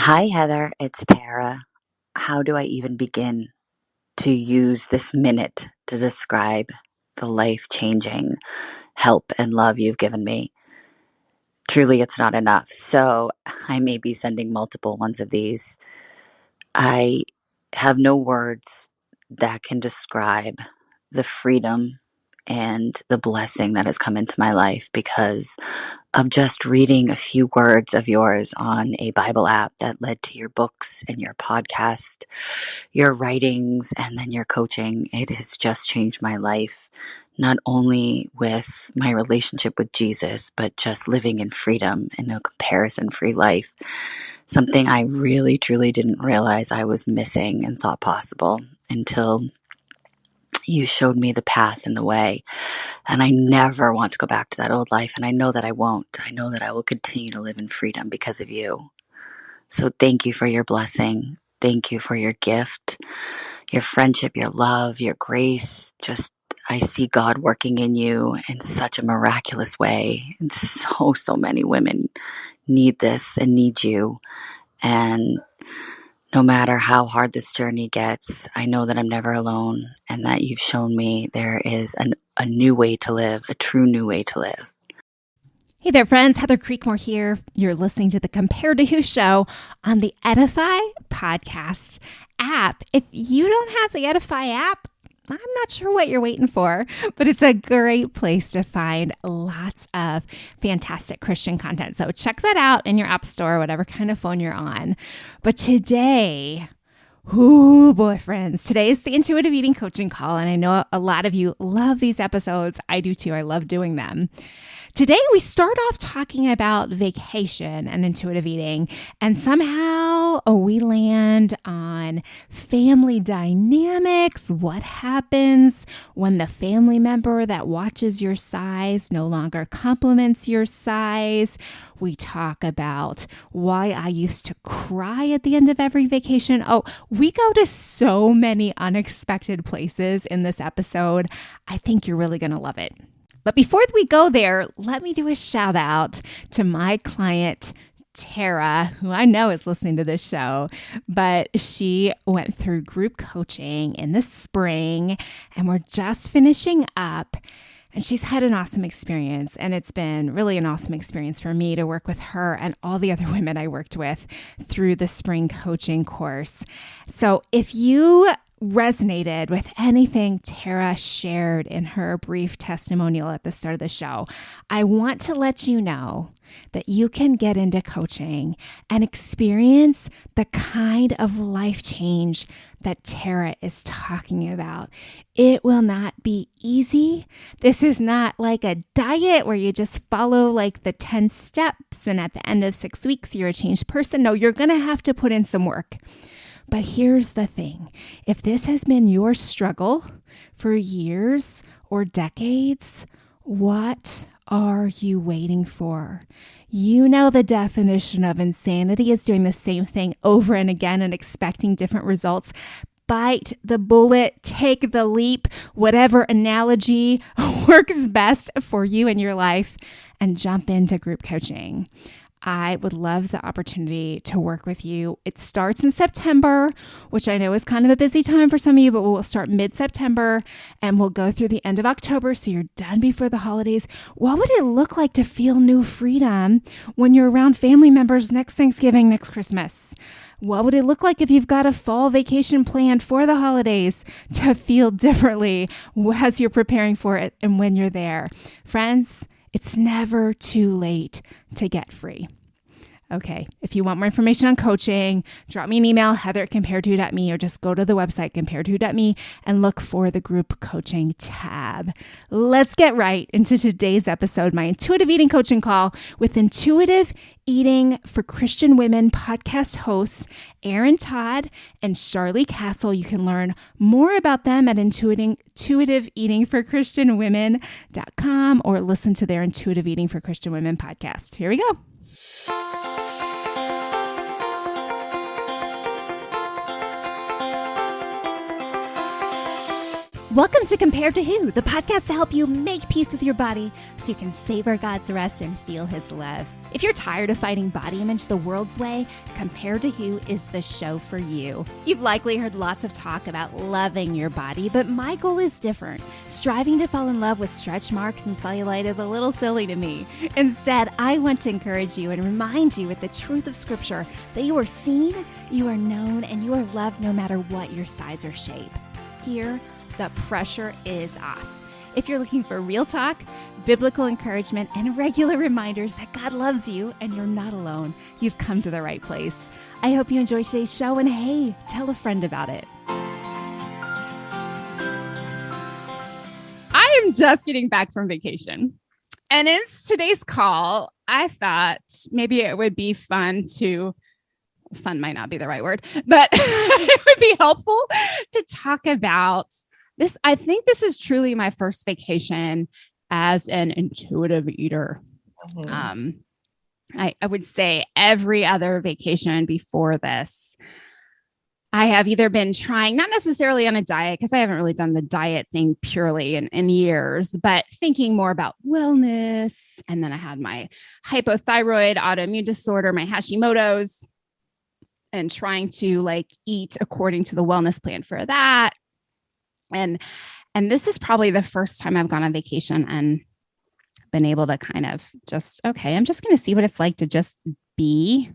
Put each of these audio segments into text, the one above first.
Hi, Heather. It's Tara. How do I even begin to use this minute to describe the life changing help and love you've given me? Truly, it's not enough. So, I may be sending multiple ones of these. I have no words that can describe the freedom and the blessing that has come into my life because of just reading a few words of yours on a Bible app that led to your books and your podcast, your writings, and then your coaching. It has just changed my life, not only with my relationship with Jesus, but just living in freedom in a comparison free life. Something I really, truly didn't realize I was missing and thought possible until you showed me the path and the way. And I never want to go back to that old life. And I know that I won't. I know that I will continue to live in freedom because of you. So thank you for your blessing. Thank you for your gift, your friendship, your love, your grace. Just, I see God working in you in such a miraculous way. And so many women need this and need you. And no matter how hard this journey gets, I know that I'm never alone and that you've shown me there is a new way to live, a true new way to live. Hey there, friends. Heather Creekmore here. You're listening to the Compared to Who show on the Edify podcast app. If you don't have the Edify app, I'm not sure what you're waiting for, but it's a great place to find lots of fantastic Christian content. So check that out in your app store, whatever kind of phone you're on. But today, oh boy, friends, today is the intuitive eating coaching call. And I know a lot of you love these episodes. I do too. I love doing them. Today, we start off talking about vacation and intuitive eating, and somehow we land on family dynamics. What happens when the family member that watches your size no longer compliments your size? We talk about why I used to cry at the end of every vacation. Oh, we go to so many unexpected places in this episode. I think you're really going to love it. But before we go there, let me do a shout out to my client, Tara, who I know is listening to this show, but she went through group coaching in the spring and we're just finishing up. And she's had an awesome experience, and it's been really an awesome experience for me to work with her and all the other women I worked with through the spring coaching course. So if you resonated with anything Tara shared in her brief testimonial at the start of the show, I want to let you know that you can get into coaching and experience the kind of life change that Tara is talking about. It will not be easy. This is not like a diet where you just follow like the 10 steps and at the end of 6 weeks, you're a changed person. No, you're going to have to put in some work. But here's the thing. If this has been your struggle for years or decades, what are you waiting for? You know the definition of insanity is doing the same thing over and again and expecting different results. Bite the bullet, take the leap, whatever analogy works best for you in your life, and jump into group coaching. I would love the opportunity to work with you. It starts in September, which I know is kind of a busy time for some of you, but we'll start mid-September and we'll go through the end of October. So you're done before the holidays. What would it look like to feel new freedom when you're around family members next Thanksgiving, next Christmas? What would it look like if you've got a fall vacation planned for the holidays to feel differently as you're preparing for it and when you're there? Friends, it's never too late to get free. Okay, if you want more information on coaching, drop me an email, heather@comparedto.me, or just go to the website, comparedto.me, and look for the group coaching tab. Let's get right into today's episode, my intuitive eating coaching call with Intuitive Eating for Christian Women podcast hosts, Erin, Todd, and Char-Lee, Cassel. You can learn more about them at intuitiveeatingforchristianwomen.com or listen to their Intuitive Eating for Christian Women podcast. Here we go. Welcome to Compared to Who, the podcast to help you make peace with your body so you can savor God's rest and feel His love. If you're tired of fighting body image the world's way, Compared to Who is the show for you. You've likely heard lots of talk about loving your body, but my goal is different. Striving to fall in love with stretch marks and cellulite is a little silly to me. Instead, I want to encourage you and remind you with the truth of Scripture that you are seen, you are known, and you are loved no matter what your size or shape. Here, the pressure is off. If you're looking for real talk, biblical encouragement, and regular reminders that God loves you and you're not alone, you've come to the right place. I hope you enjoy today's show, and hey, tell a friend about it. I am just getting back from vacation. And in today's call, I thought maybe it would be fun might not be the right word, but it would be helpful to talk about this. I think this is truly my first vacation as an intuitive eater. I would say every other vacation before this, I have either been trying, not necessarily on a diet, because I haven't really done the diet thing purely in years, but thinking more about wellness. And then I had my hypothyroid autoimmune disorder, my Hashimoto's, and trying to eat according to the wellness plan for that. And this is probably the first time I've gone on vacation and been able to kind of just, okay, I'm just going to see what it's like to just be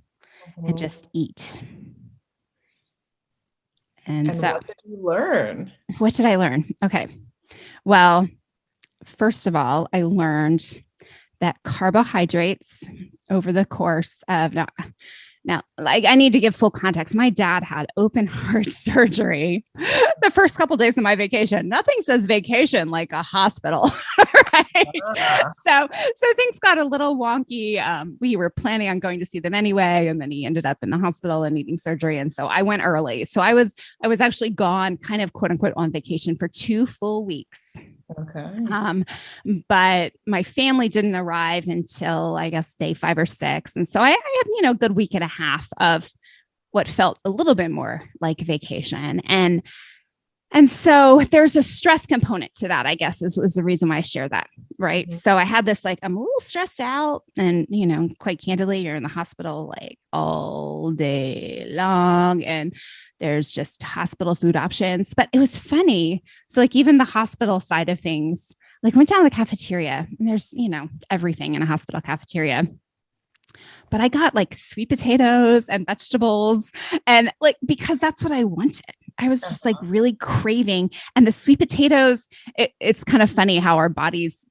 and just eat. And so what did you learn? What did I learn? Okay. Well, first of all, I learned that carbohydrates over the course of now, I need to give full context. My dad had open heart surgery the first couple of days of my vacation. Nothing says vacation like a hospital, right? So things got a little wonky. We were planning on going to see them anyway, and then he ended up in the hospital and needing surgery. And so I went early. So I was actually gone, kind of quote unquote, on vacation for 2 full weeks. Okay. But my family didn't arrive until I guess day 5 or 6. And so I had, a good week and a half of what felt a little bit more like vacation. And so there's a stress component to that, I guess, was the reason why I share that. Right. Mm-hmm. So I had this, I'm a little stressed out, and, quite candidly, you're in the hospital all day long, and there's just hospital food options, but it was funny. So even the hospital side of things, went down to the cafeteria, and there's, everything in a hospital cafeteria. But I got sweet potatoes and vegetables, and because that's what I wanted. I was just really craving. And the sweet potatoes, it's kind of funny how our bodies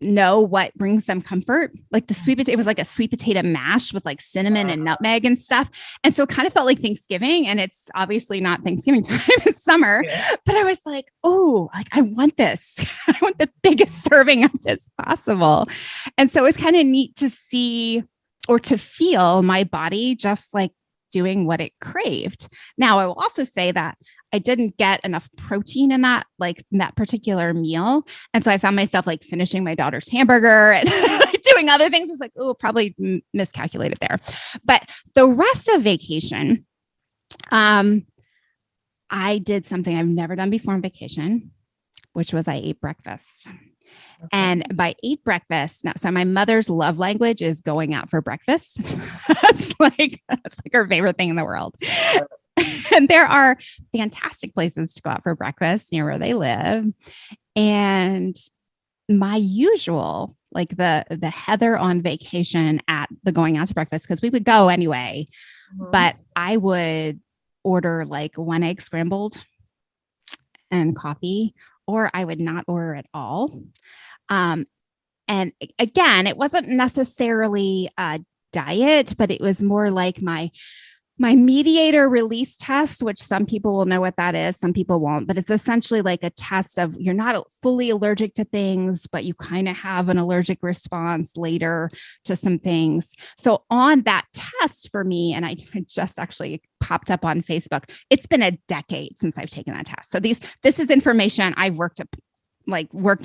know what brings them comfort. The sweet potato, it was a sweet potato mash with cinnamon and nutmeg and stuff. And so it kind of felt like Thanksgiving, and it's obviously not Thanksgiving time, it's summer, but I was I want this. I want the biggest serving of this possible. And so it's kind of neat to see or to feel my body just doing what it craved. Now, I will also say that I didn't get enough protein in that, that particular meal. And so I found myself finishing my daughter's hamburger and doing other things. I was probably miscalculated there. But the rest of vacation, I did something I've never done before on vacation, which was I ate breakfast. Okay. And by ate breakfast, now, so my mother's love language is going out for breakfast. That's her favorite thing in the world. And there are fantastic places to go out for breakfast near where they live. And my usual, the Heather on vacation at the going out to breakfast, because we would go anyway, but I would order 1 egg scrambled and coffee, or I would not order at all. And again, it wasn't necessarily a diet, but it was more like my mediator release test, which some people will know what that is. Some people won't, but it's essentially a test of you're not fully allergic to things, but you kind of have an allergic response later to some things. So on that test for me, and I just actually popped up on Facebook, it's been a decade since I've taken that test. So this is information I've worked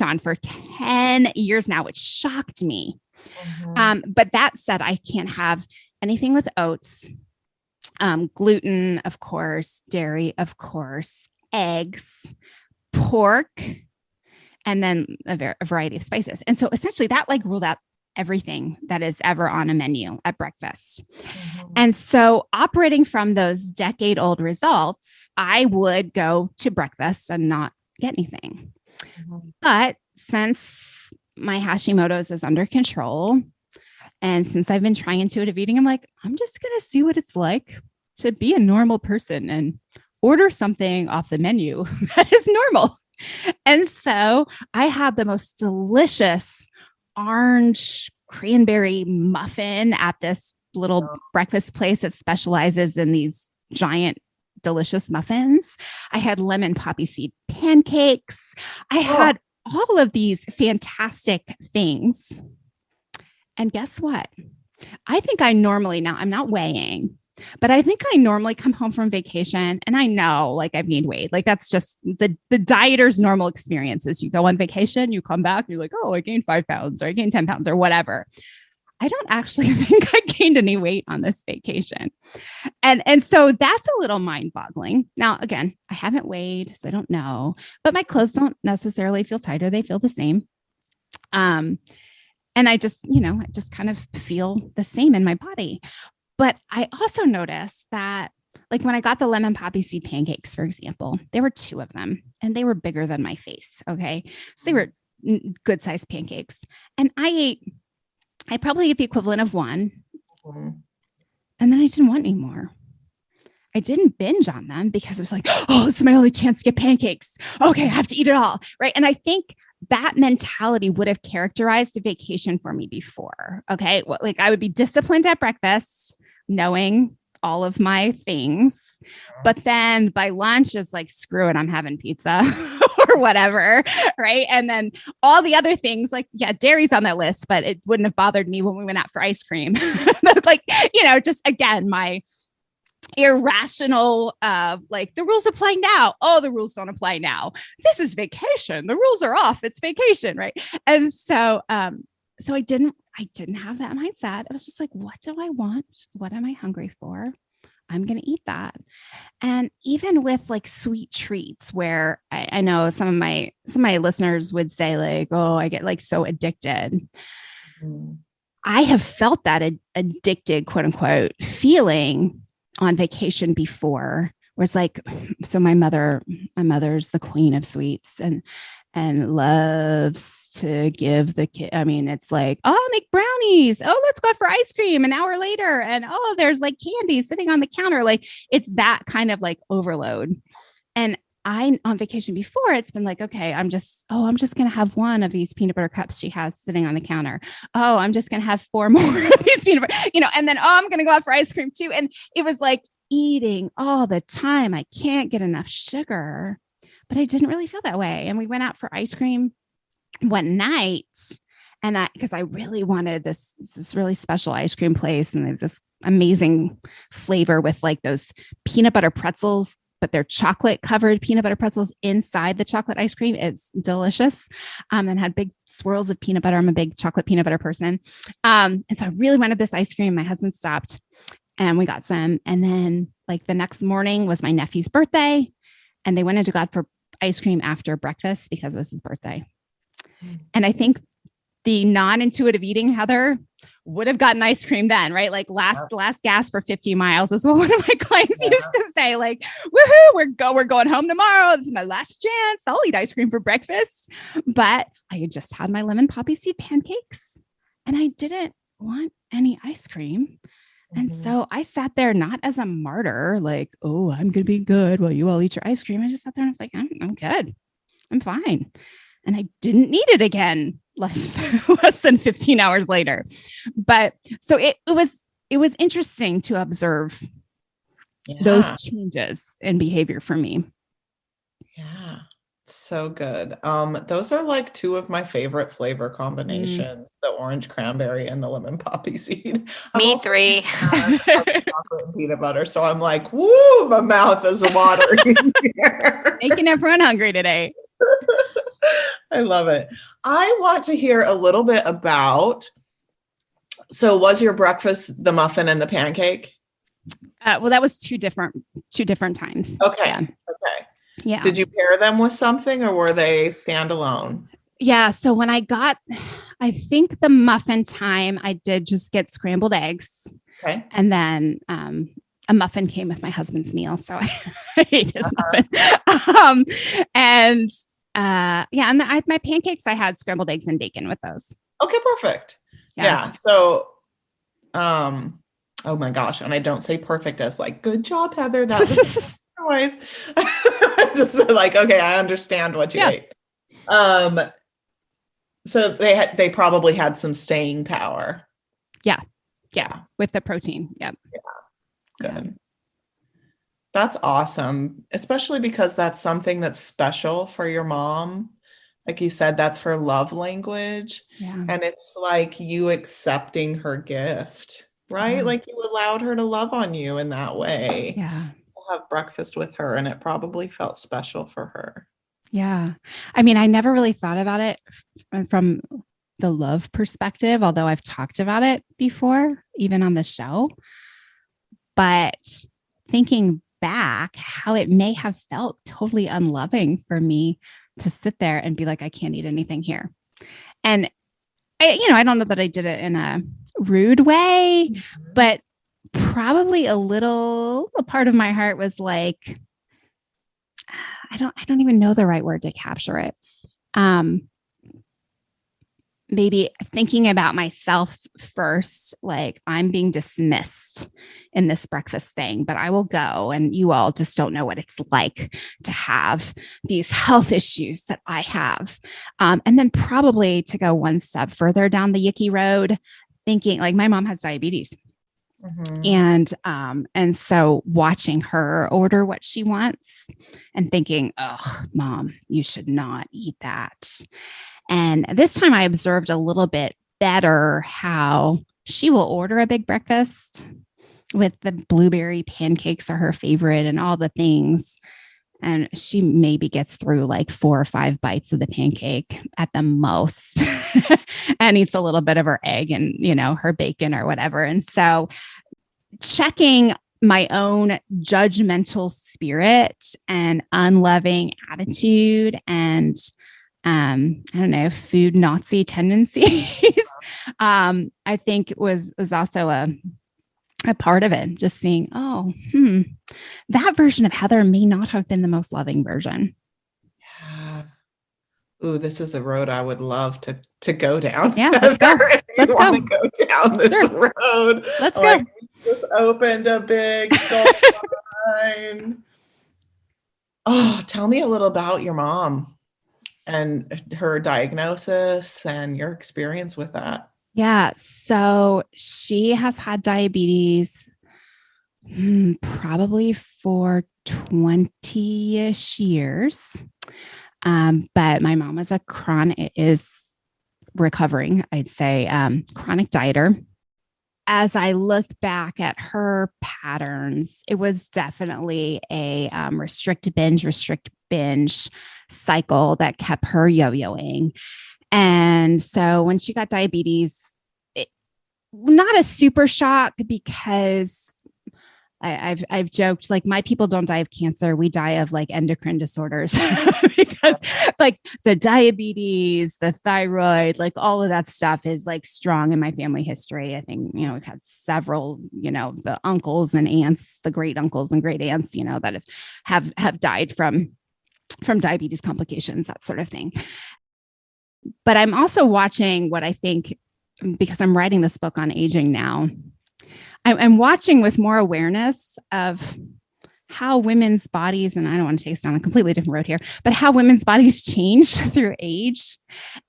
on for 10 years now, which shocked me. But that said, I can't have anything with oats, gluten, of course, dairy, of course, eggs, pork, and then a variety of spices. And so essentially that ruled out everything that is ever on a menu at breakfast. And so operating from those decade-old results, I would go to breakfast and not get anything. But since my Hashimoto's is under control, and since I've been trying intuitive eating, I'm like, I'm just going to see what it's like to be a normal person and order something off the menu that is normal. And so I had the most delicious orange cranberry muffin at this little breakfast place that specializes in these giant, delicious muffins. I had lemon poppy seed pancakes. I had all of these fantastic things. And guess what? I think I normally, now I'm not weighing, but I think I normally come home from vacation and I know like I've gained weight. Like that's just the dieter's normal experiences. You go on vacation, you come back, you're like, oh, I gained 5 pounds or I gained 10 pounds or whatever. I don't actually think I gained any weight on this vacation. And so that's a little mind-boggling. Now, again, I haven't weighed, so I don't know, but my clothes don't necessarily feel tighter. They feel the same. And I just, I just kind of feel the same in my body. But I also noticed that like when I got the lemon poppy seed pancakes, for example, there were 2 of them and they were bigger than my face. Okay. So they were good sized pancakes. And I probably ate the equivalent of 1. And then I didn't want any more. I didn't binge on them because it was like, oh, it's my only chance to get pancakes. Okay, I have to eat it all. Right. And I think that mentality would have characterized a vacation for me before. Okay. Well, like I would be disciplined at breakfast, knowing all of my things. But then by lunch is like, screw it, I'm having pizza or whatever. Right. And then all the other things like, yeah, dairy's on that list, but it wouldn't have bothered me when we went out for ice cream. Like, just again, my irrational like the rules apply now. Oh, the rules don't apply now. This is vacation. The rules are off. It's vacation. Right. And so, so I didn't have that mindset. I was just like, what do I want? What am I hungry for? I'm going to eat that. And even with like sweet treats where I know some of my listeners would say like, oh, I get like so addicted. I have felt that addicted, quote unquote, feeling on vacation before, where it's like, so my mother's the queen of sweets and loves to give the kid. I mean, it's like, oh, I'll make brownies. Oh, let's go out for ice cream an hour later. And oh, there's like candy sitting on the counter. Like it's that kind of like overload. And on vacation before, it's been like, okay, I'm just going to have 1 of these peanut butter cups she has sitting on the counter. Oh, I'm just going to have 4 more of these peanut butter, and then, oh, I'm going to go out for ice cream too. And it was like eating all the time. I can't get enough sugar, but I didn't really feel that way. And we went out for ice cream one night and because I really wanted this really special ice cream place. And there's this amazing flavor with like those peanut butter pretzels, but they're chocolate covered peanut butter pretzels inside the chocolate ice cream. It's delicious. And had big swirls of peanut butter. I'm a big chocolate peanut butter person. And so I really wanted this ice cream. My husband stopped and we got some. And then like the next morning was my nephew's birthday and they wanted to go out for ice cream after breakfast because it was his birthday. And I think the non-intuitive eating Heather would have gotten ice cream then, right? Like last gas for 50 miles is what one of my clients used to say, like, woohoo, we're going home tomorrow. This is my last chance. I'll eat ice cream for breakfast. But I had just had my lemon poppy seed pancakes and I didn't want any ice cream. And so I sat there not as a martyr, like, oh, I'm going to be good while you all eat your ice cream. I just sat there and I was like, I'm good. I'm fine. And I didn't need it again less than 15 hours later. But so it was interesting to observe those changes in behavior for me. Yeah. So good. Those are like 2 of my favorite flavor combinations, the orange cranberry and the lemon poppy seed. Me 3. Chocolate and peanut butter. So I'm like, woo, my mouth is watering here. Making everyone hungry today. I love it. I want to hear a little bit about, so was your breakfast the muffin and the pancake? Well, that was two different times. Okay. Yeah. Okay. Yeah. Did you pair them with something or were they standalone? Yeah. So when I think the muffin time, I did just get scrambled eggs. Okay. And then a muffin came with my husband's meal. So I ate his muffin. And my pancakes, I had scrambled eggs and bacon with those. Okay, perfect. Yeah. So, oh my gosh. And I don't say perfect as like, good job, Heather. That was noise. Just like, okay, I understand what you ate. So they probably had some staying power. Yeah. With the protein. Yep. Yeah. Good. Yeah. That's awesome. Especially because that's something that's special for your mom. Like you said, that's her love language. Yeah. And it's like you accepting her gift, right? Yeah. Like you allowed her to love on you in that way. Yeah. We'll have breakfast with her, and it probably felt special for her. Yeah. I mean, I never really thought about it from the love perspective, although I've talked about it before, even on the show. But thinking back, how it may have felt totally unloving for me to sit there and be like, I can't eat anything here. And I don't know that I did it in a rude way, but probably a little part of my heart was like, I don't even know the right word to capture it. Maybe thinking about myself first, like I'm being dismissed in this breakfast thing, but I will go, and you all just don't know what it's like to have these health issues that I have. And then probably to go one step further down the yucky road, thinking like my mom has diabetes. Mm-hmm. And so watching her order what she wants and thinking, oh, Mom, you should not eat that. And this time I observed a little bit better how she will order a big breakfast with the blueberry pancakes are her favorite and all the things. And she maybe gets through like 4 or 5 bites of the pancake at the most and eats a little bit of her egg and, her bacon or whatever. And so checking my own judgmental spirit and unloving attitude and I don't know, food Nazi tendencies. I think it was also a part of it, just seeing, that version of Heather may not have been the most loving version. Yeah. Ooh, this is a road I would love to go down. Yeah, let's go. Let's go down this road. Let's go. We just opened a big gold line. Oh, tell me a little about your mom and her diagnosis and your experience with that. Yeah. So she has had diabetes probably for 20-ish years. But my mom is recovering, I'd say, chronic dieter. As I look back at her patterns, it was definitely a restrict binge cycle that kept her yo-yoing. And so when she got diabetes, not a super shock because I've joked like my people don't die of cancer. We die of like endocrine disorders because like the diabetes, the thyroid, like all of that stuff is like strong in my family history. I think, we've had several, the uncles and aunts, the great uncles and great aunts, that have died from diabetes complications, that sort of thing. But I'm also watching what I think, because I'm writing this book on aging now, I'm watching with more awareness of how women's bodies, and I don't want to take us down a completely different road here, but how women's bodies change through age.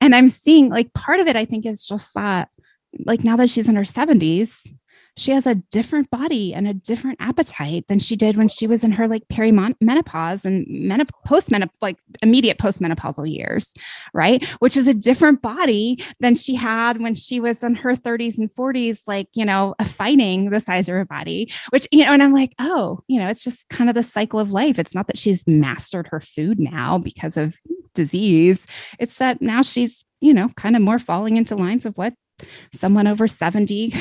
And I'm seeing like part of it, I think, is just that like now that she's in her 70s, she has a different body and a different appetite than she did when she was in her like perimenopause and like immediate postmenopausal years, right? Which is a different body than she had when she was in her 30s and 40s, like, fighting the size of her body, which, and I'm like, it's just kind of the cycle of life. It's not that she's mastered her food now because of disease. It's that now she's, kind of more falling into lines of what someone over 70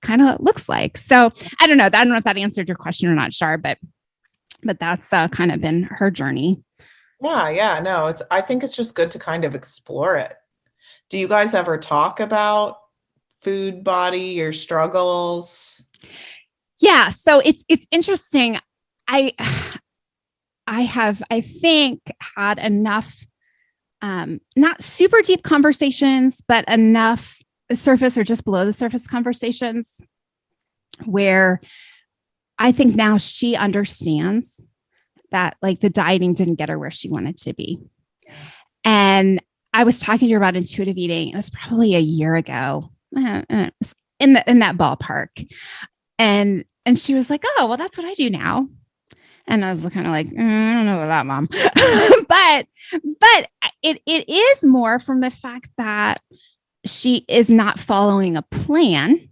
kind of looks like. So I don't know. I don't know if that answered your question or not, Char, but that's kind of been her journey. Yeah. No, I think it's just good to kind of explore it. Do you guys ever talk about food, body, your struggles? Yeah. So it's interesting. I have, I think, had enough not super deep conversations, but enough surface or just below the surface conversations where I think now she understands that like the dieting didn't get her where she wanted to be. And I was talking to her about intuitive eating. It was probably a year ago, in that ballpark. And she was like, "Oh, well, that's what I do now." And I was kind of like, I don't know about that, Mom. but it is more from the fact that she is not following a plan,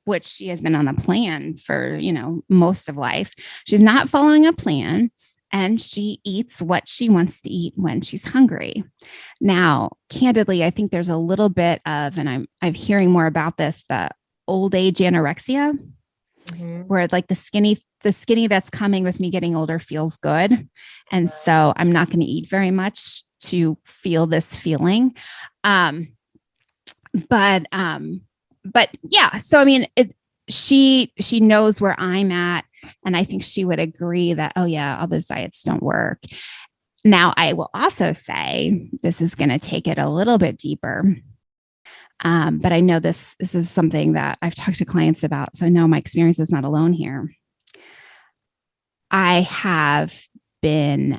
which she has been on a plan for, most of life. She's not following a plan, and she eats what she wants to eat when she's hungry. Now, candidly, I think there's a little bit of, and I'm hearing more about this, the old age anorexia, where like the skinny that's coming with me getting older feels good. And so I'm not going to eat very much to feel this feeling. But yeah, so I mean, she knows where I'm at, and I think she would agree that, oh yeah, all those diets don't work. Now, I will also say this is going to take it a little bit deeper. But I know this is something that I've talked to clients about. So I know my experience is not alone here. I have been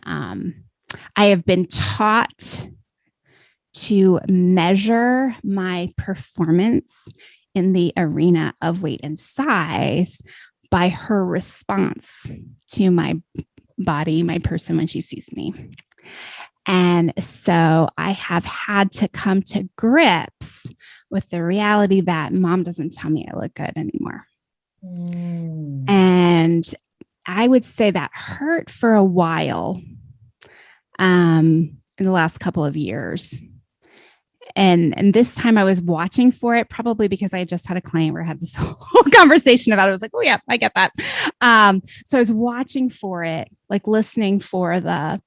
taught to measure my performance in the arena of weight and size by her response to my body, my person when she sees me. And so I have had to come to grips with the reality that Mom doesn't tell me I look good anymore. And I would say that hurt for a while in the last couple of years. And this time I was watching for it, probably because I just had a client where I had this whole conversation about it. I was like, oh yeah, I get that. So I was watching for it, like listening for the,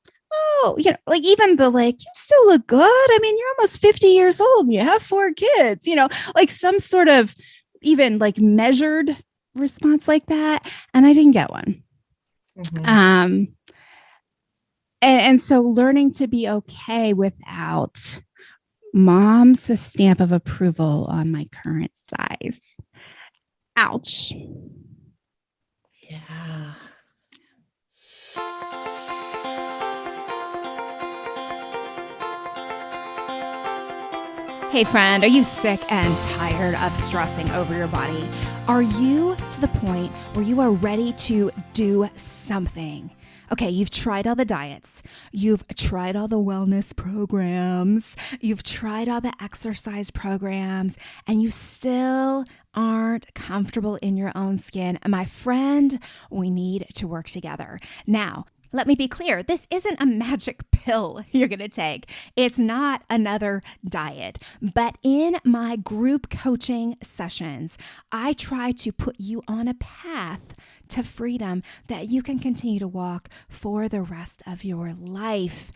like even the, like, you still look good. I mean, you're almost 50 years old and you have 4 kids, like some sort of even like measured response like that. And I didn't get one. And so learning to be okay without Mom's stamp of approval on my current size. Ouch. Yeah. Hey friend, are you sick and tired of stressing over your body? Are you to the point where you are ready to do something? Okay, you've tried all the diets. You've tried all the wellness programs. You've tried all the exercise programs, and you still aren't comfortable in your own skin. And my friend, we need to work together. Now, let me be clear. This isn't a magic pill you're going to take. It's not another diet. But in my group coaching sessions, I try to put you on a path to freedom that you can continue to walk for the rest of your life.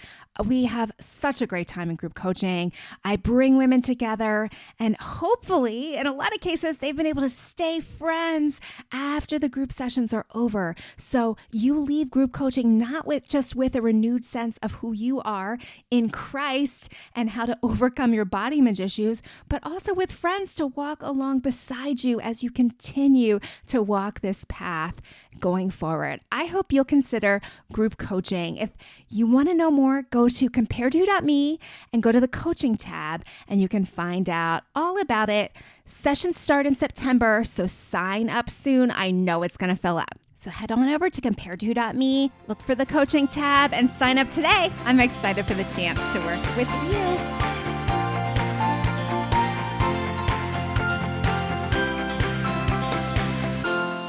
We have such a great time in group coaching. I bring women together, and hopefully, in a lot of cases, they've been able to stay friends after the group sessions are over. So you leave group coaching not just with a renewed sense of who you are in Christ and how to overcome your body image issues, but also with friends to walk along beside you as you continue to walk this path going forward. I hope you'll consider group coaching. If you want to know more, go to compareto.me and go to the coaching tab, and you can find out all about it. Sessions start in September, so sign up soon. I know it's going to fill up. So head on over to compareto.me, look for the coaching tab, and sign up today. I'm excited for the chance to work with you.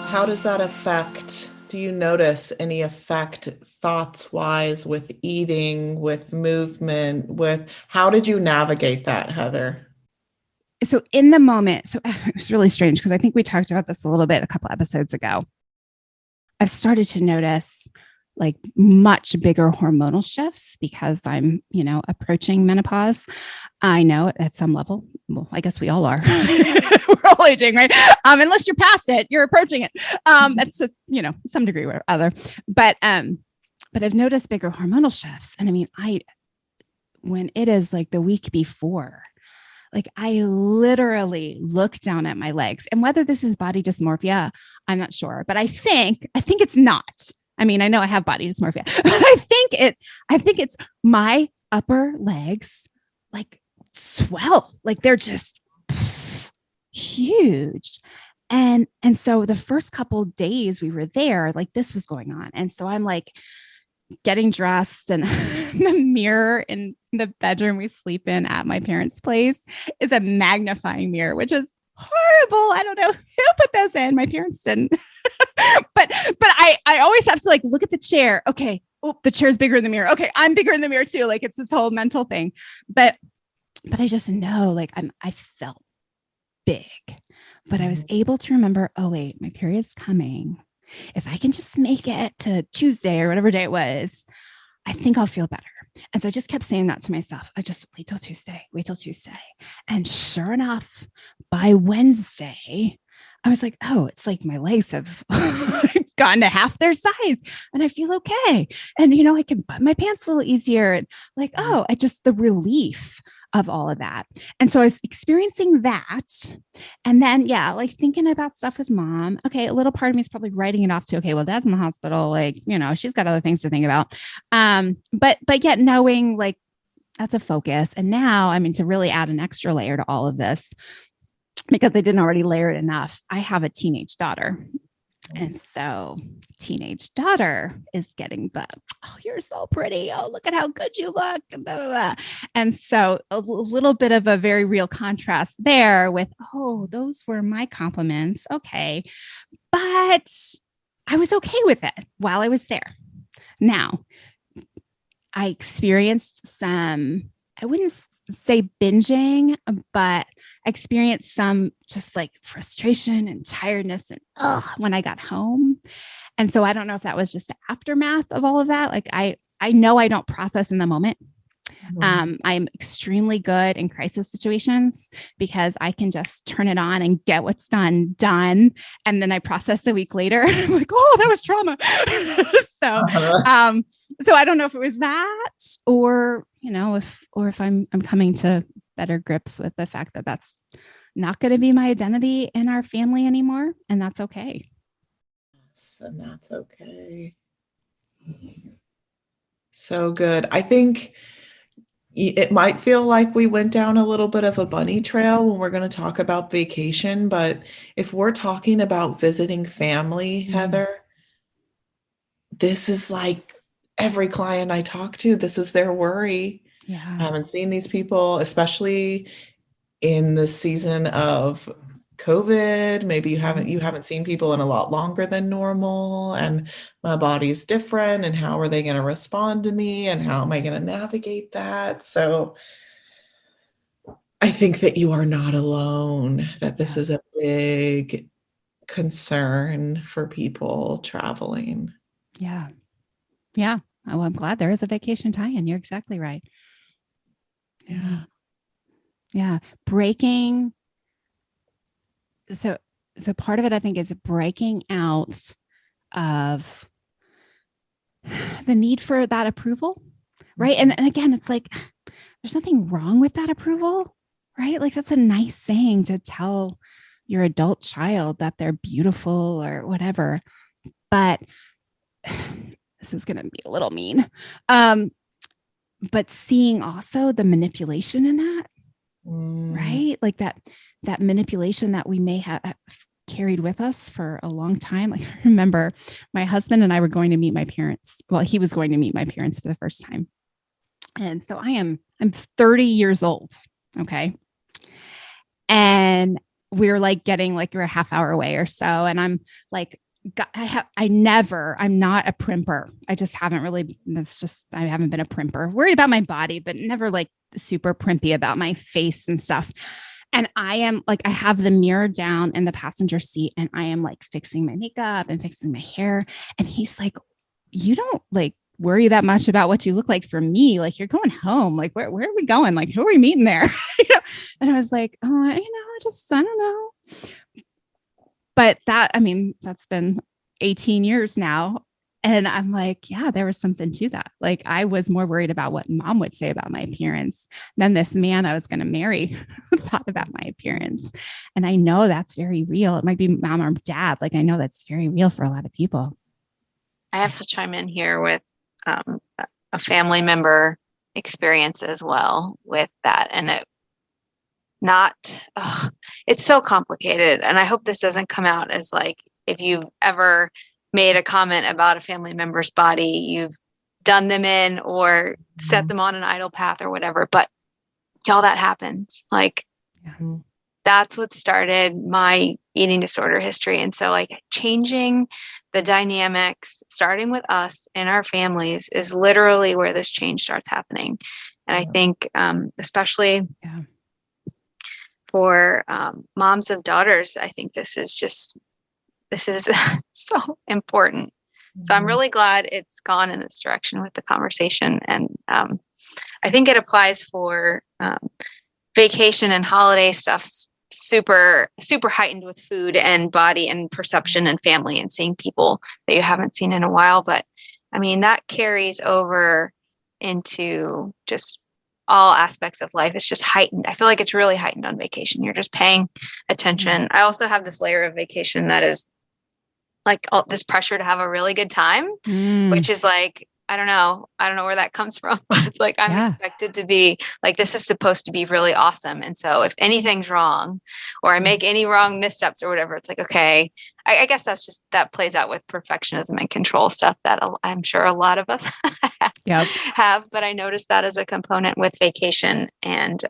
How does that affect? Do you notice any effect thoughts-wise with eating, with movement, how did you navigate that, Heather? So in the moment, so it was really strange because I think we talked about this a little bit a couple episodes ago. I've started to notice like much bigger hormonal shifts because I'm, approaching menopause. I know at some level, well, I guess we all are. We're all aging, right? Unless you're past it, you're approaching it. It's just, some degree or other. But I've noticed bigger hormonal shifts. And I mean, when it is like the week before, like I literally look down at my legs, and whether this is body dysmorphia, I'm not sure, but I think it's not. I mean, I know I have body dysmorphia, but I think it's my upper legs like swell, like they're just huge. And so the first couple of days we were there, like this was going on. And so I'm like getting dressed, and the mirror in the bedroom we sleep in at my parents' place is a magnifying mirror, which is horrible. I don't know who put those in. My parents didn't. but I always have to like look at the chair. Okay. Oh, the chair's bigger in the mirror. Okay. I'm bigger in the mirror too. Like it's this whole mental thing. But I just know like I felt big, but I was able to remember, oh wait, my period's coming. If I can just make it to Tuesday or whatever day it was, I think I'll feel better. And so I just kept saying that to myself. I just wait till Tuesday. And sure enough, by Wednesday, I was like, oh, it's like my legs have gotten to half their size and I feel okay. And, I can button my pants a little easier. And like, oh, the relief of all of that. And so I was experiencing that. And then, like thinking about stuff with mom. Okay. A little part of me is probably writing it off to, okay, well, dad's in the hospital. Like, she's got other things to think about. But yet knowing like that's a focus. And now, I mean, to really add an extra layer to all of this, because I didn't already layer it enough, I have a teenage daughter. And so teenage daughter is getting the, oh, you're so pretty. Oh, look at how good you look. And, blah, blah, blah. And so a little bit of a very real contrast there with, oh, those were my compliments. Okay. But I was okay with it while I was there. Now, I experienced some, I wouldn't say binging, but I experienced some just like frustration and tiredness and when I got home. And so I don't know if that was just the aftermath of all of that. Like I know I don't process in the moment. I'm extremely good in crisis situations because I can just turn it on and get what's done. And then I process a week later. I'm like, oh, that was trauma. So I don't know if it was that or, if I'm coming to better grips with the fact that that's not going to be my identity in our family anymore. And that's okay. Yes, and that's okay. So good. I think it might feel like we went down a little bit of a bunny trail when we're going to talk about vacation, but if we're talking about visiting family, Heather, this is like every client I talk to, this is their worry. Yeah. I haven't seen these people, especially in the season of COVID. Maybe you haven't seen people in a lot longer than normal, and my body's different, and how are they going to respond to me, and how am I going to navigate that? So I think that you are not alone, that this is a big concern for people traveling. Yeah. Oh, I'm glad there is a vacation tie-in. You're exactly right. Yeah. Breaking. So part of it, I think, is breaking out of the need for that approval. Right. And again, it's like, there's nothing wrong with that approval, right? Like that's a nice thing to tell your adult child that they're beautiful or whatever. But this is going to be a little mean. But seeing also the manipulation in that, right? Like that manipulation that we may have carried with us for a long time. Like I remember my husband and I were going to meet my parents. Well, he was going to meet my parents for the first time. And so I'm 30 years old. Okay. And we're like getting like we're a half hour away or so. And I'm like, I'm not a primper. I just haven't really, I haven't been a primper. Worried about my body, but never like super primpy about my face and stuff. And I am like, I have the mirror down in the passenger seat and I am like fixing my makeup and fixing my hair. And he's like, you don't like worry that much about what you look like for me. Like you're going home. Like where are we going? Like who are we meeting there? And I was like, oh, I don't know. But that's been 18 years now. And I'm like, yeah, there was something to that. Like I was more worried about what mom would say about my appearance than this man I was going to marry thought about my appearance. And I know that's very real. It might be mom or dad. Like I know that's very real for a lot of people. I have to chime in here with a family member experience as well with that. And it's so complicated. And I hope this doesn't come out as like, if you've ever made a comment about a family member's body, you've done them in or set them on an idle path or whatever, but y'all, that happens. Like that's what started my eating disorder history. And so like changing the dynamics, starting with us and our families is literally where this change starts happening. And I think, especially for moms of daughters, I think this is so important. So I'm really glad it's gone in this direction with the conversation. And I think it applies for vacation and holiday stuff, super, super heightened with food and body and perception and family and seeing people that you haven't seen in a while. But I mean, that carries over into just all aspects of life. It's just heightened. I feel like it's really heightened on vacation. You're just paying attention. I also have this layer of vacation that is like all this pressure to have a really good time, which is like, I don't know where that comes from, but it's like, I'm expected to be like, this is supposed to be really awesome. And so if anything's wrong or I make any wrong missteps or whatever, it's like, okay, I guess that plays out with perfectionism and control stuff that I'm sure a lot of us have, but I noticed that as a component with vacation. And,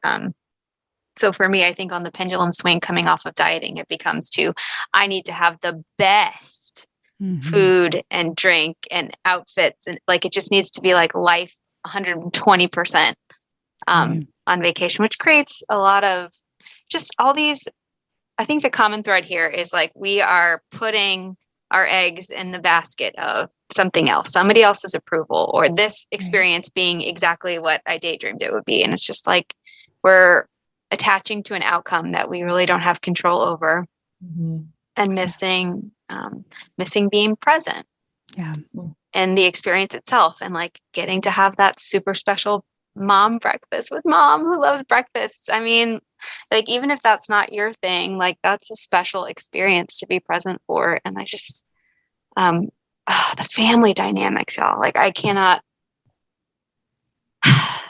so for me, I think on the pendulum swing coming off of dieting, it becomes I need to have the best food and drink and outfits. And like, it just needs to be like life 120% on vacation, which creates a lot of just all these. I think the common thread here is like, we are putting our eggs in the basket of something else, somebody else's approval, or this experience being exactly what I daydreamed it would be. And it's just like, we're attaching to an outcome that we really don't have control over and missing being present and the experience itself, and like getting to have that super special mom breakfast with mom who loves breakfast. I mean, like, even if that's not your thing, like that's a special experience to be present for. And I just, the family dynamics, y'all, like I cannot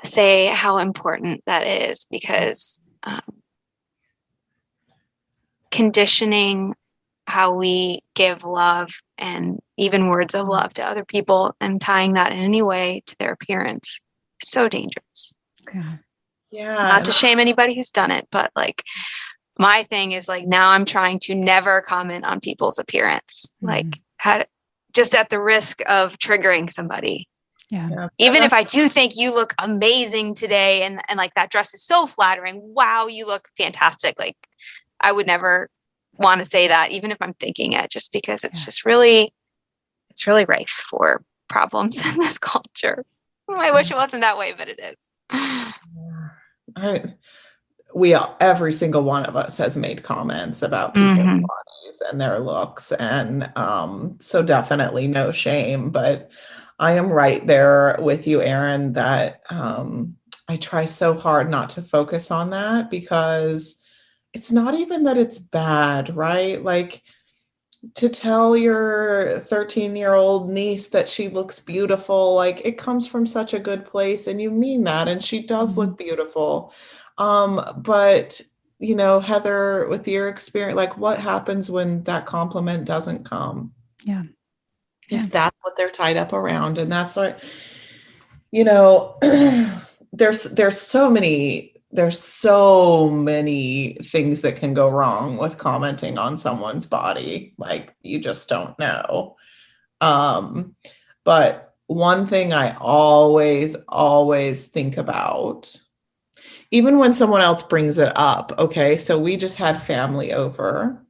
say how important that is, because conditioning how we give love and even words of love to other people and tying that in any way to their appearance is so dangerous. Not to shame anybody who's done it, but like my thing is like, now I'm trying to never comment on people's appearance, like just at the risk of triggering somebody. Even if I do think you look amazing today and like that dress is so flattering. Wow, you look fantastic. Like I would never want to say that, even if I'm thinking it, just because it's just really, it's really rife for problems in this culture. I wish it wasn't that way, but it is. Every single one of us has made comments about people's bodies and their looks. And so definitely no shame, but I am right there with you, Erin, that I try so hard not to focus on that, because it's not even that it's bad, right? Like, to tell your 13-year-old niece that she looks beautiful, like it comes from such a good place and you mean that, and she does look beautiful. But you know, Heather, with your experience, like what happens when that compliment doesn't come? If that's what they're tied up around. And that's what, you know, there's so many things that can go wrong with commenting on someone's body. Like, you just don't know. But one thing I always think about, even when someone else brings it up, okay, so we just had family over.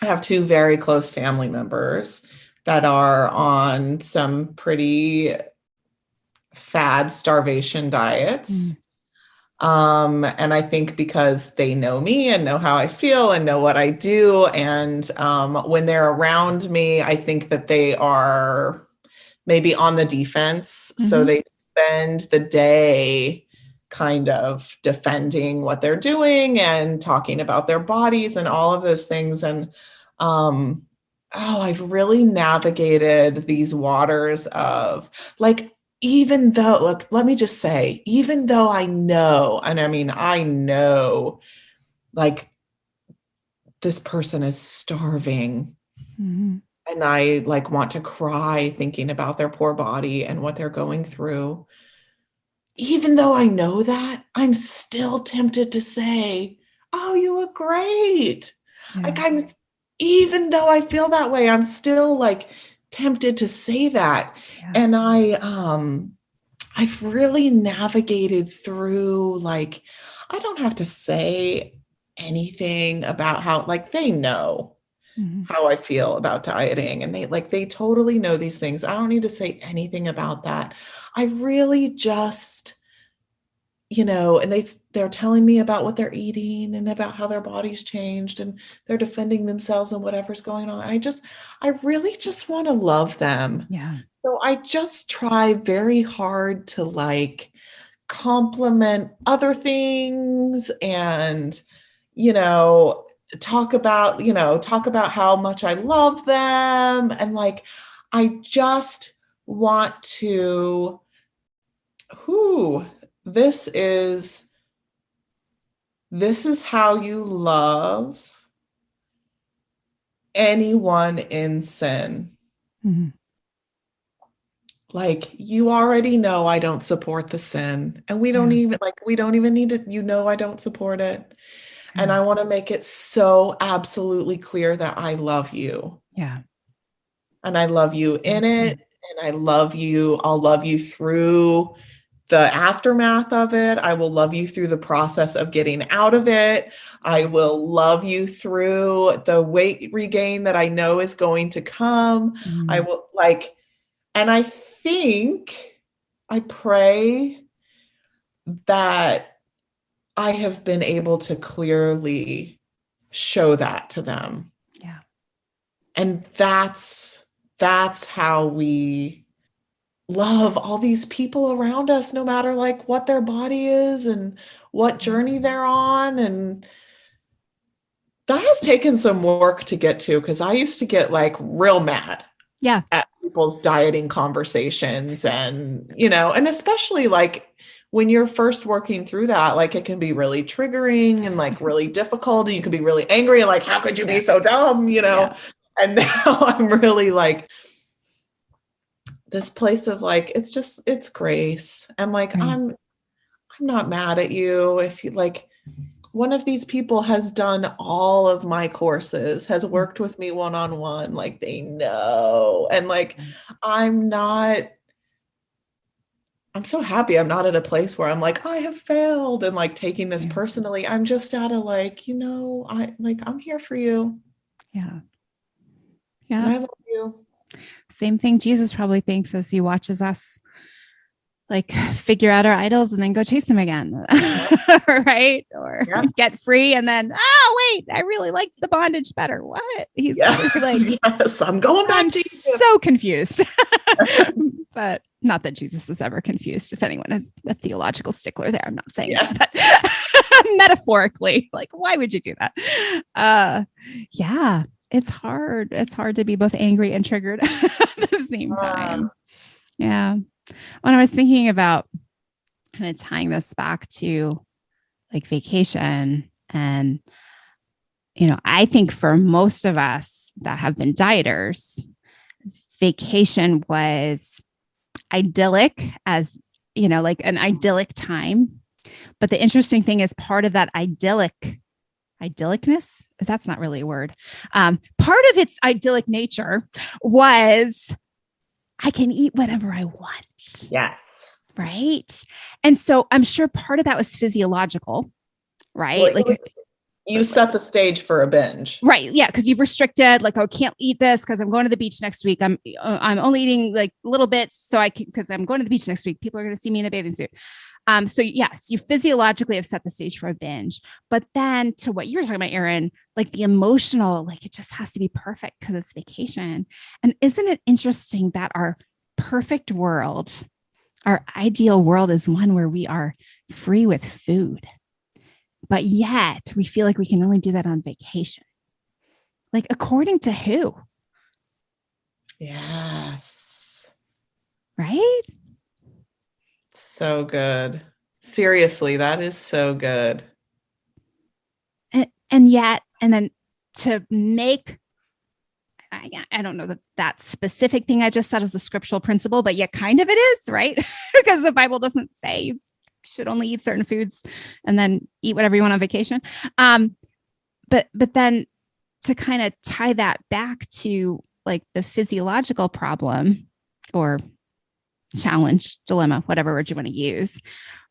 I have two very close family members that are on some pretty fad starvation diets. And I think because they know me and know how I feel and know what I do. And when they're around me, I think that they are maybe on the defense. So they spend the day kind of defending what they're doing and talking about their bodies and all of those things. And I've really navigated these waters of like, even though, look, let me just say, even though I know, and I mean, I know like this person is starving and I like want to cry thinking about their poor body and what they're going through. Even though I know that, I'm still tempted to say, "Oh, you look great." Like even though I feel that way, I'm still like tempted to say that. And I've really navigated through like I don't have to say anything about how like they know how I feel about dieting and they totally know these things. I don't need to say anything about that. I really just and they're telling me about what they're eating and about how their body's changed and they're defending themselves and whatever's going on. I really just want to love them. Yeah. So I just try very hard to like compliment other things and talk about how much I love them and like I just want to this is how you love anyone in sin. Like you already know I don't support the sin and we don't even need to, I don't support it. And I want to make it so absolutely clear that I love you. Yeah. And I love you in it. And I love you. I'll love you through the aftermath of it. I will love you through the process of getting out of it. I will love you through the weight regain that I know is going to come. I will and I pray that I have been able to clearly show that to them. Yeah. And that's how we love all these people around us, no matter like what their body is and what journey they're on. And that has taken some work to get to because I used to get like real mad at people's dieting conversations and, and especially like when you're first working through that, like it can be really triggering and like really difficult and you can be really angry and like, how could you be so dumb, And now I'm really like this place of like, it's grace. And like, I'm not mad at you. If you like, one of these people has done all of my courses, has worked with me one-on-one, like they know. And like, I'm so happy I'm not at a place where I'm like, I have failed and like taking this personally. I'm just at a like, I'm here for you. Yeah. Yeah. And I love you. Same thing Jesus probably thinks as he watches us like figure out our idols and then go chase them again. Right. Or get free. And then, wait, I really liked the bondage better. What? He's like, yes, I'm going back to you. So confused. But not that Jesus is ever confused. If anyone is a theological stickler there, I'm not saying that, but metaphorically, like, why would you do that? It's hard. It's hard to be both angry and triggered at the same time. Yeah. When I was thinking about kind of tying this back to like vacation and, I think for most of us that have been dieters, vacation was idyllic as, like an idyllic time. But the interesting thing is part of that idyllicness, that's not really a word. Part of its idyllic nature was I can eat whatever I want. Yes. Right. And so I'm sure part of that was physiological, right? Well, You set the stage for a binge. Right. Yeah. Cause you've restricted, like, oh, I can't eat this because I'm going to the beach next week. I'm only eating like little bits. So I can, cause I'm going to the beach next week. People are going to see me in a bathing suit. So yes, you physiologically have set the stage for a binge, but then to what you were talking about, Erin, like the emotional, like it just has to be perfect because it's vacation. And isn't it interesting that our perfect world, our ideal world is one where we are free with food, but yet we feel like we can only do that on vacation. Like according to who? Yes. Right? So good. Seriously, that is so good. And yet, and then to make, I don't know that specific thing I just said is a scriptural principle, but yet kind of it is, right? Because the Bible doesn't say you should only eat certain foods and then eat whatever you want on vacation. But then to kind of tie that back to like the physiological problem or challenge, dilemma, whatever word you want to use.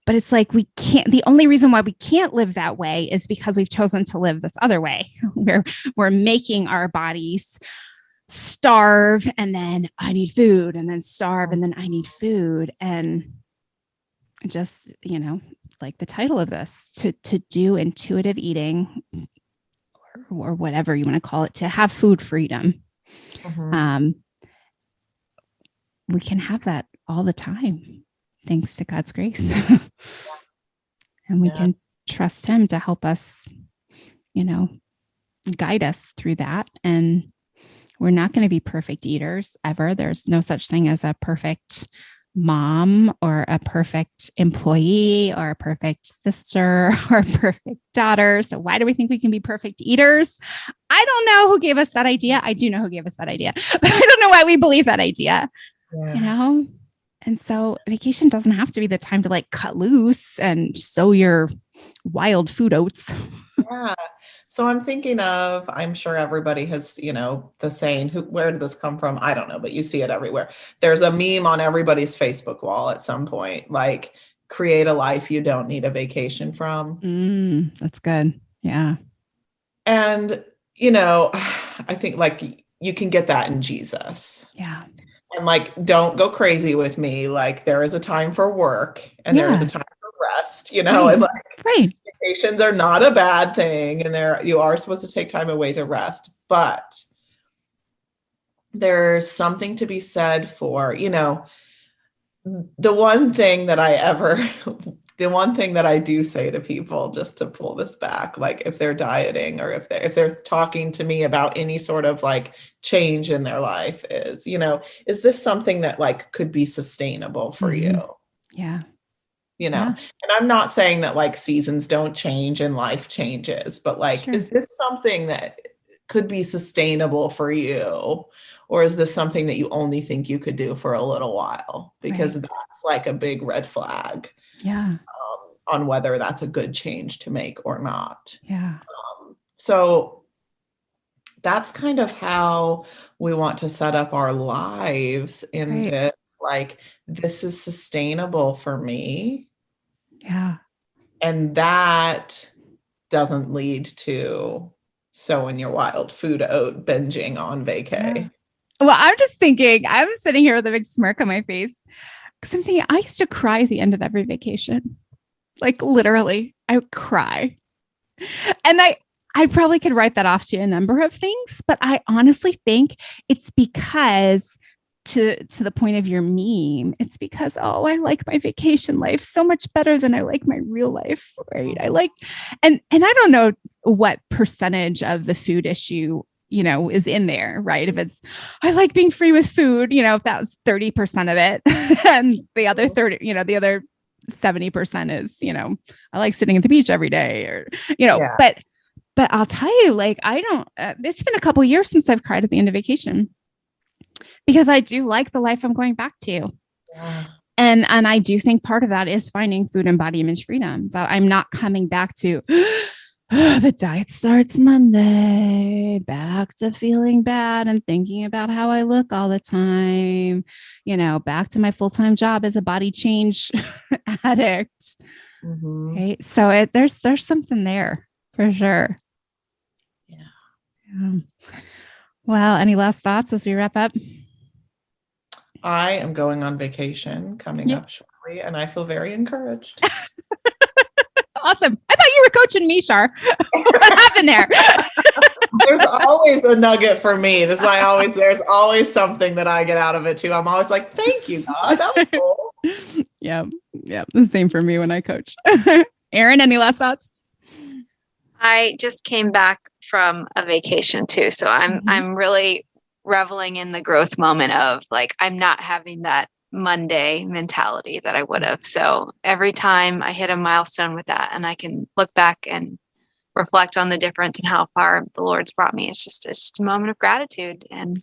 But it's like we can't, the only reason why we can't live that way is because we've chosen to live this other way where we're making our bodies starve and then I need food and then starve and then I need food. And just, like the title of this, to do intuitive eating or whatever you want to call it, to have food freedom. We can have that all the time, thanks to God's grace. And we can trust him to help us, guide us through that. And we're not going to be perfect eaters ever. There's no such thing as a perfect mom or a perfect employee or a perfect sister or a perfect daughter. So why do we think we can be perfect eaters? I don't know who gave us that idea. I do know who gave us that idea, but I don't know why we believe that idea, And so vacation doesn't have to be the time to like cut loose and sow your wild food oats. Yeah. So I'm thinking of, I'm sure everybody has, the saying, where did this come from? I don't know, but you see it everywhere. There's a meme on everybody's Facebook wall at some point, like create a life you don't need a vacation from. That's good. Yeah. And, I think like you can get that in Jesus. Yeah. And like, don't go crazy with me. Like there is a time for work and there is a time for rest, and like vacations are not a bad thing. And you are supposed to take time away to rest, but there's something to be said for, the one thing that I do say to people, just to pull this back, like if they're dieting or if they're talking to me about any sort of like change in their life is, is this something that like could be sustainable for you? Yeah. And I'm not saying that like seasons don't change and life changes, but like, is this something that could be sustainable for you? Or is this something that you only think you could do for a little while? Because that's like a big red flag. Yeah. On whether that's a good change to make or not. Yeah. So that's kind of how we want to set up our lives in this, like, this is sustainable for me. Yeah. And that doesn't lead to sowing your wild food oat binging on vacay. Yeah. Well, I'm just thinking, I'm sitting here with a big smirk on my face because I'm thinking I used to cry at the end of every vacation. Like literally, I would cry. And I probably could write that off to a number of things, but I honestly think it's because to the point of your meme, it's because, I like my vacation life so much better than I like my real life, right? I like, and I don't know what percentage of the food issue, is in there, right? If it's, I like being free with food, if that was 30% of it and the other 30, the other 70% is, I like sitting at the beach every day or, but I'll tell you, like, I don't, it's been a couple of years since I've cried at the end of vacation because I do like the life I'm going back to. Yeah. And I do think part of that is finding food and body image freedom, that I'm not coming back to the diet starts Monday, back to feeling bad and thinking about how I look all the time, back to my full-time job as a body change addict. Mm-hmm. Right. So there's something there For sure. Yeah. Well, any last thoughts as we wrap up? I am going on vacation coming up shortly, and I feel very encouraged. Awesome. I thought you were coaching me, Char. What happened there? There's always a nugget for me. There's always something that I get out of it too. I'm always like, thank you, God. That was cool. Yeah. The same for me when I coach. Erin, any last thoughts? I just came back from a vacation too. So I'm really reveling in the growth moment of like, I'm not having that Monday mentality that I would have. So every time I hit a milestone with that and I can look back and reflect on the difference and how far the Lord's brought me, it's just a moment of gratitude and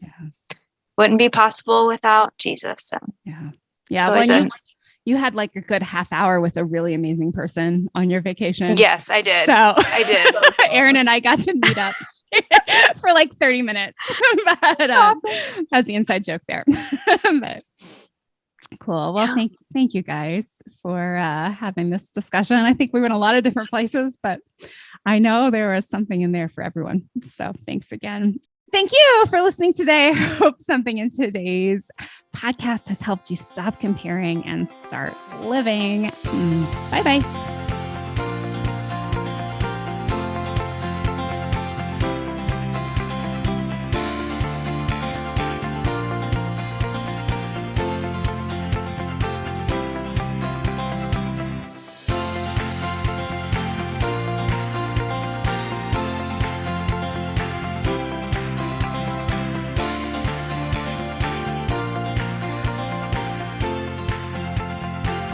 wouldn't be possible without Jesus. So well, you had like a good half hour with a really amazing person on your vacation. Yes, I did. So I did. Erin and I got to meet up for like 30 minutes. But that's the inside joke there. But cool. Well, thank you guys for having this discussion. I think we went a lot of different places, but I know there was something in there for everyone. So thanks again. Thank you for listening today. I hope something in today's podcast has helped you stop comparing and start living. Bye-bye.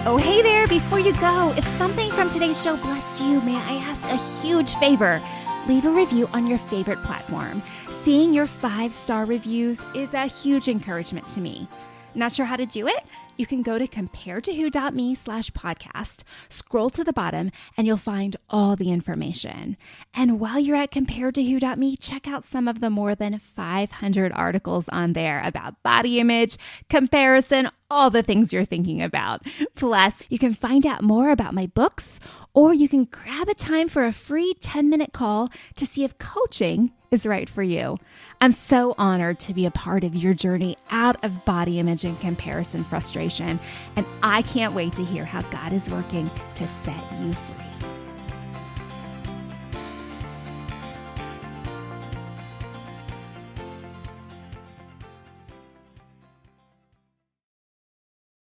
Oh, hey there. Before you go, if something from today's show blessed you, may I ask a huge favor? Leave a review on your favorite platform. Seeing your 5-star reviews is a huge encouragement to me. Not sure how to do it? You can go to comparetowho.me/podcast, scroll to the bottom, and you'll find all the information. And while you're at comparetowho.me, check out some of the more than 500 articles on there about body image, comparison, all the things you're thinking about. Plus, you can find out more about my books, or you can grab a time for a free 10-minute call to see if coaching is right for you. I'm so honored to be a part of your journey out of body image and comparison frustration, and I can't wait to hear how God is working to set you free.